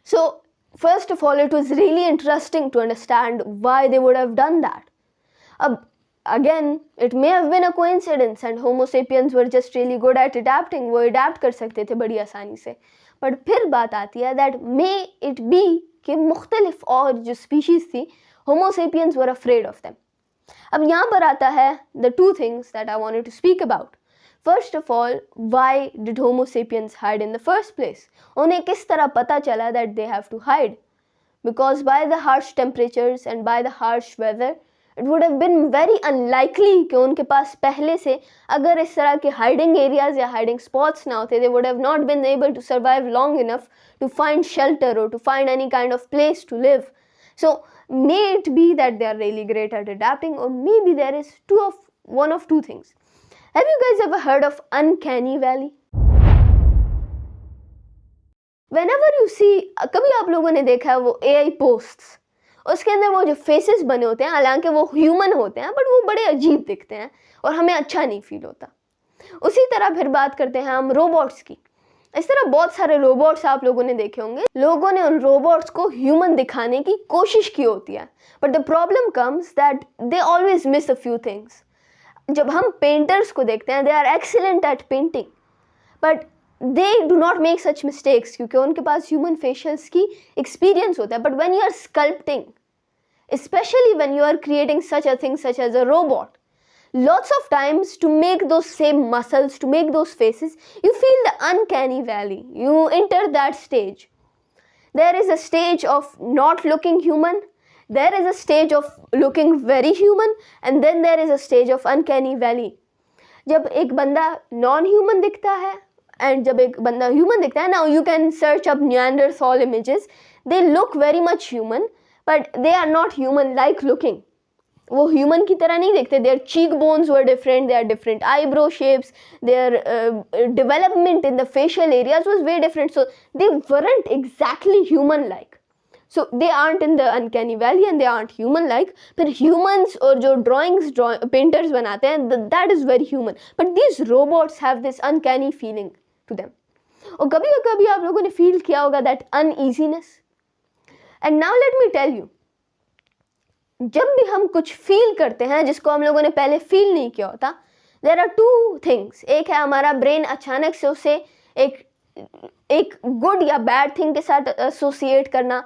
So first of all, it was really interesting to understand why they would have done that. Again, it may have been a coincidence and Homo sapiens were just really good at adapting. वो adapt कर सकते थे बड़ी आसानी से. But फिर बात आती है that may it be कि मुख्तलिफ और जो species थी, Homo sapiens were afraid of them. अब यहाँ पर आता है the two things that I wanted to speak about. First of all, why did Homo sapiens hide in the first place? उन्हें किस तरह पता चला that they have to hide? Because by the harsh temperatures and by the harsh weather, it would have been very unlikely कि उनके पास पहले से अगर इस तरह के hiding areas या hiding spots ना होते, they would have not been able to survive long enough to find shelter or to find any kind of place to live. So may it be that they are really great at adapting, or maybe there is one of two things. Have you guys ever heard of uncanny valley? Whenever you see, कभी आप लोगों ने देखा है वो AI posts, उसके अंदर वो जो फेसेस बने होते हैं, हालांकि वो ह्यूमन होते हैं बट वो बड़े अजीब दिखते हैं और हमें अच्छा नहीं फील होता. उसी तरह फिर बात करते हैं हम रोबोट्स की. इस तरह बहुत सारे रोबोट्स आप लोगों ने देखे होंगे. लोगों ने उन रोबोट्स को ह्यूमन दिखाने की कोशिश की होती है, but the problem comes that they always miss a few things. जब हम पेंटर्स को देखते हैं, they are excellent at painting, but they do not make such mistakes क्योंकि उनके पास ह्यूमन फेशियल्स की एक्सपीरियंस होता है. But when you are sculpting, especially when you are creating such a thing such as a robot, lots of times to make those same muscles, to make those faces, you feel the uncanny valley. You enter that stage. There is a stage of not looking human, there is a stage of looking very human, and then there is a stage of uncanny valley. जब एक बंदा non human दिखता है and जब एक बंदा human दिखता है, now you can search up Neanderthal images, they look very much human but they are not human like looking. वो ह्यूमन की तरह नहीं दिखते. their cheekbones were different, their different eyebrow shapes, their development in the facial areas was way different, so they weren't exactly human like. So they aren't in the uncanny valley and they aren't human like. पर humans और जो painters बनाते हैं, that is very human, but these robots have this uncanny feeling to them. और कभी कभी आप लोगों ने feel किया होगा that uneasiness. And now let me tell you, जब भी हम कुछ फील करते हैं जिसको हम लोगों ने पहले फील नहीं किया होता, there are two things. एक है हमारा ब्रेन अचानक से उसे एक गुड या बैड थिंग के साथ एसोसिएट करना,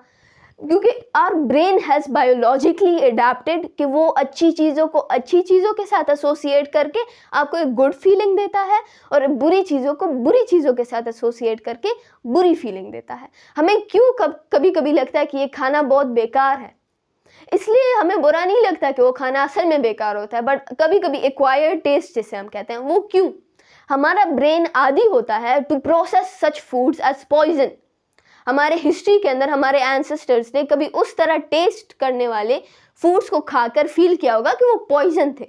क्योंकि our brain has biologically adapted कि वो अच्छी चीज़ों को अच्छी चीज़ों के साथ एसोसिएट करके आपको एक गुड फीलिंग देता है और बुरी चीज़ों को बुरी चीज़ों के साथ एसोसिएट करके बुरी फीलिंग देता है. हमें क्यों कभी कभी लगता है कि ये खाना बहुत बेकार है, इसलिए हमें बुरा नहीं लगता कि वो खाना असल में बेकार होता है, बट कभी कभी एक्वायर्ड टेस्ट जिसे हम कहते हैं, वो क्यों? हमारा ब्रेन आदी होता है to process such foods as poison. हमारे हिस्ट्री के अंदर हमारे एंसेस्टर्स ने कभी उस तरह टेस्ट करने वाले फूड्स को खाकर फील किया होगा कि वो पॉइजन थे.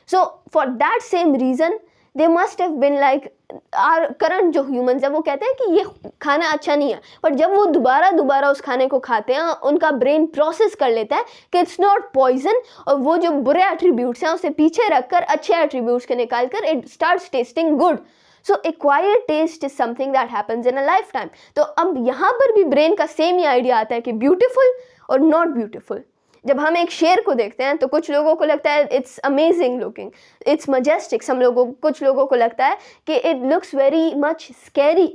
So for that same reason they must have been like our current जो ह्यूमंस है वो कहते हैं कि ये खाना अच्छा नहीं है, बट जब वो दोबारा उस खाने को खाते हैं उनका ब्रेन प्रोसेस कर लेता है कि इट्स नॉट पॉइजन, और वो जो बुरे एट्रीब्यूट्स हैं उसे पीछे रखकर अच्छे एट्रीब्यूट्स के निकाल कर it starts testing good. So acquired taste is something that happens in a life time. तो अब यहाँ पर भी ब्रेन का सेम ही आइडिया आता है कि ब्यूटिफुल और नॉट ब्यूटिफुल. जब हम एक शेर को देखते हैं तो कुछ लोगों को लगता है it's amazing looking, it's majestic. कुछ लोगों को लगता है कि it looks very much scary,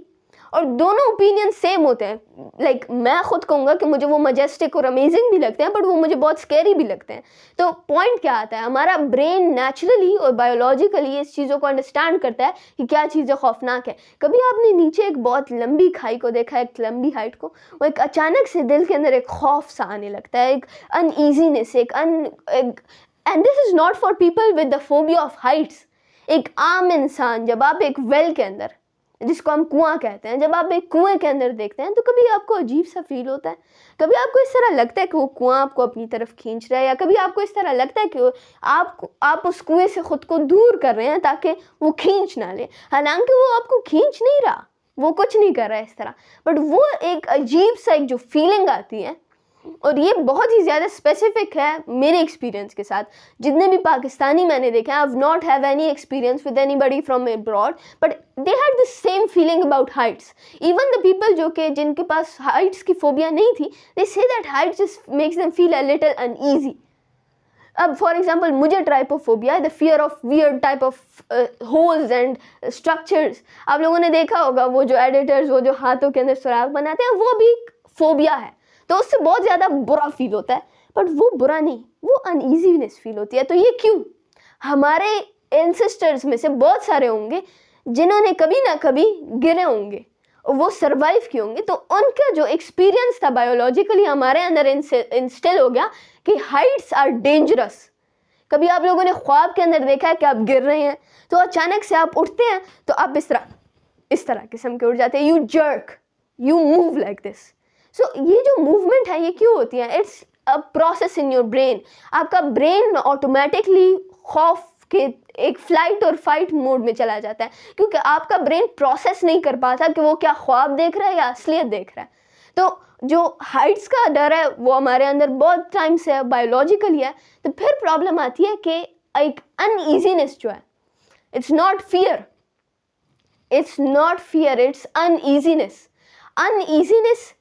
और दोनों ओपिनियन सेम होते हैं. लाइक मैं खुद कहूँगा कि मुझे वो मजेस्टिक और अमेजिंग भी लगते हैं, बट वो मुझे बहुत स्कैरी भी लगते हैं. तो पॉइंट क्या आता है, हमारा ब्रेन नेचुरली और बायोलॉजिकली इस चीज़ों को अंडरस्टैंड करता है कि क्या चीज़ें खौफनाक है. कभी आपने नीचे एक बहुत लंबी खाई को देखा है, एक लंबी हाइट को, वो एक अचानक से दिल के अंदर एक खौफ सा आने लगता है, एक uneasiness, and this is not for people with the phobia of Heights. एक आम इंसान, जब आप एक वेल के अंदर, जिसको हम कुआं कहते हैं, जब आप एक कुएं के अंदर देखते हैं तो कभी आपको अजीब सा फील होता है. कभी आपको इस तरह लगता है कि वो कुआं आपको अपनी तरफ खींच रहा है, या कभी आपको इस तरह लगता है कि आप उस कुएं से खुद को दूर कर रहे हैं ताकि वो खींच ना ले. हालांकि वो आपको खींच नहीं रहा, वो कुछ नहीं कर रहा है इस तरह, बट वो एक अजीब सा एक जो फीलिंग आती है और ये बहुत ही ज़्यादा स्पेसिफिक है मेरे एक्सपीरियंस के साथ। जितने भी पाकिस्तानी मैंने देखे, I have not have any experience with anybody from abroad, but they had the same feeling about Heights. Even the people जो कि जिनके पास हाइट्स की फोबिया नहीं थी, they say that heights just makes them feel a little uneasy. अब for example मुझे trypophobia, the fear of weird type of holes and structures. आप लोगों ने देखा होगा वो जो एडिटर्स वो जो हाथों के अंदर सुराख बनाते हैं, वो भी एक फोबिया है, तो उससे बहुत ज़्यादा बुरा फील होता है। बट वो बुरा नहीं, वो अनईजीनेस फील होती है। तो ये क्यों? हमारे एंसेस्टर्स में से बहुत सारे होंगे जिन्होंने कभी ना कभी गिरे होंगे, वो सरवाइव किए होंगे, तो उनका जो एक्सपीरियंस था बायोलॉजिकली हमारे अंदर इंस्टिल हो गया कि हाइट्स आर डेंजरस। कभी आप लोगों ने ख्वाब के अंदर देखा है कि आप गिर रहे हैं, तो अचानक से आप उठते हैं तो आप इस तरह किस्म के उठ जाते हैं, you jerk, you move like this. So ये जो मूवमेंट है ये क्यों होती है? It's a process in your brain. आपका ब्रेन ऑटोमेटिकली खौफ के एक फ्लाइट और फाइट मोड में चला जाता है, क्योंकि आपका ब्रेन प्रोसेस नहीं कर पाता कि वो क्या ख्वाब देख रहा है या असलियत देख रहा है। तो जो हाइट्स का डर है वो हमारे अंदर बहुत टाइम से बायोलॉजिकली है। तो फिर प्रॉब्लम आती है कि एक अनईजीनेस जो है, it's not fear, it's uneasiness. Uneasiness